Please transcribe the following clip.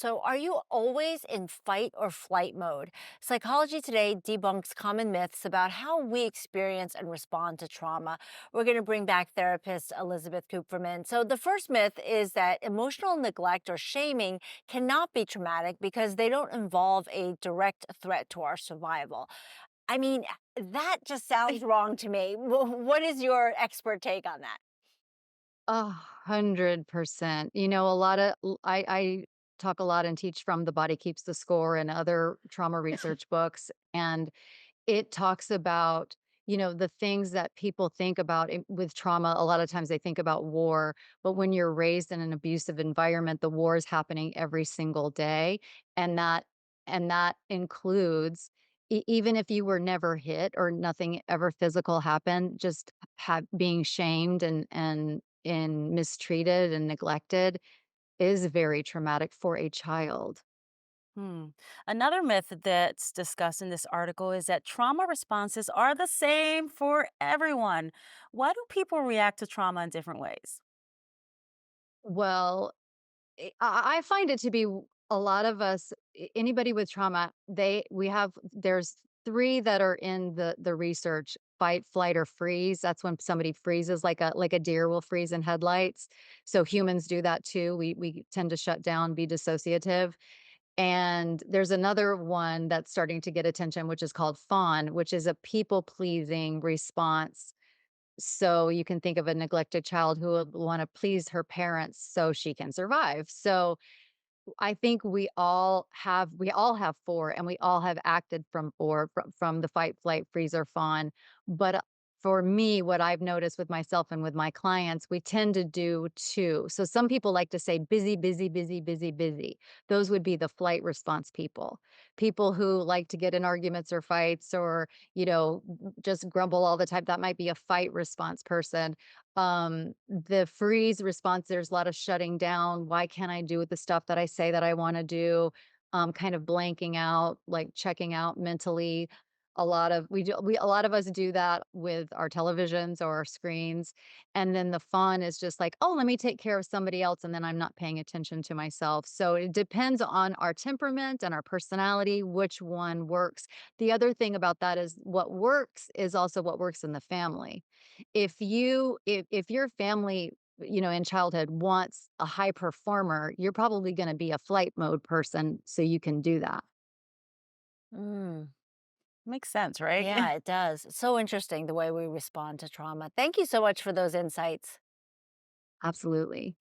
So, are you always in fight or flight mode? Psychology Today debunks common myths about how we experience and respond to trauma. We're going to bring back therapist Elizabeth Kupferman. So, the first myth is that emotional neglect or shaming cannot be traumatic because they don't involve a direct threat to our survival. I mean, that just sounds wrong to me. What is your expert take on that? 100%. A lot of I talk a lot and teach from The Body Keeps the Score and other trauma research books, and it talks about, the things that people think about with trauma. A lot of times they think about war, but when you're raised in an abusive environment, the war is happening every single day, and that includes even if you were never hit or nothing ever physical happened, just being shamed and mistreated and neglected is very traumatic for a child. Hmm. Another myth that's discussed in this article is that trauma responses are the same for everyone. Why do people react to trauma in different ways? Well, I find it to be a lot of us, anybody with trauma, there's 3 that are in the research: fight, flight, or freeze. That's when somebody freezes like a deer will freeze in headlights. So humans do that too. We tend to shut down, be dissociative. And there's another one that's starting to get attention, which is called fawn, which is a people-pleasing response. So you can think of a neglected child who would wanna please her parents so she can survive. So I think we all have 4, and we all have acted from 4, from the fight, flight, freeze, or fawn. But, for me, what I've noticed with myself and with my clients, we tend to do 2. So some people like to say busy, busy, busy, busy, busy. Those would be the flight response people. People who like to get in arguments or fights or, just grumble all the time. That might be a fight response person. The freeze response, there's a lot of shutting down. Why can't I do the stuff that I say that I wanna do? Kind of blanking out, like checking out mentally. A lot of us do that with our televisions or our screens. And then the fun is just like, "Oh, let me take care of somebody else," and then I'm not paying attention to myself. So it depends on our temperament and our personality, which one works. The other thing about that is what works is also what works in the family. If your family, in childhood wants a high performer, you're probably gonna be a flight mode person, so you can do that. Mm. Makes sense, right? Yeah, it does. It's so interesting the way we respond to trauma. Thank you so much for those insights. Absolutely.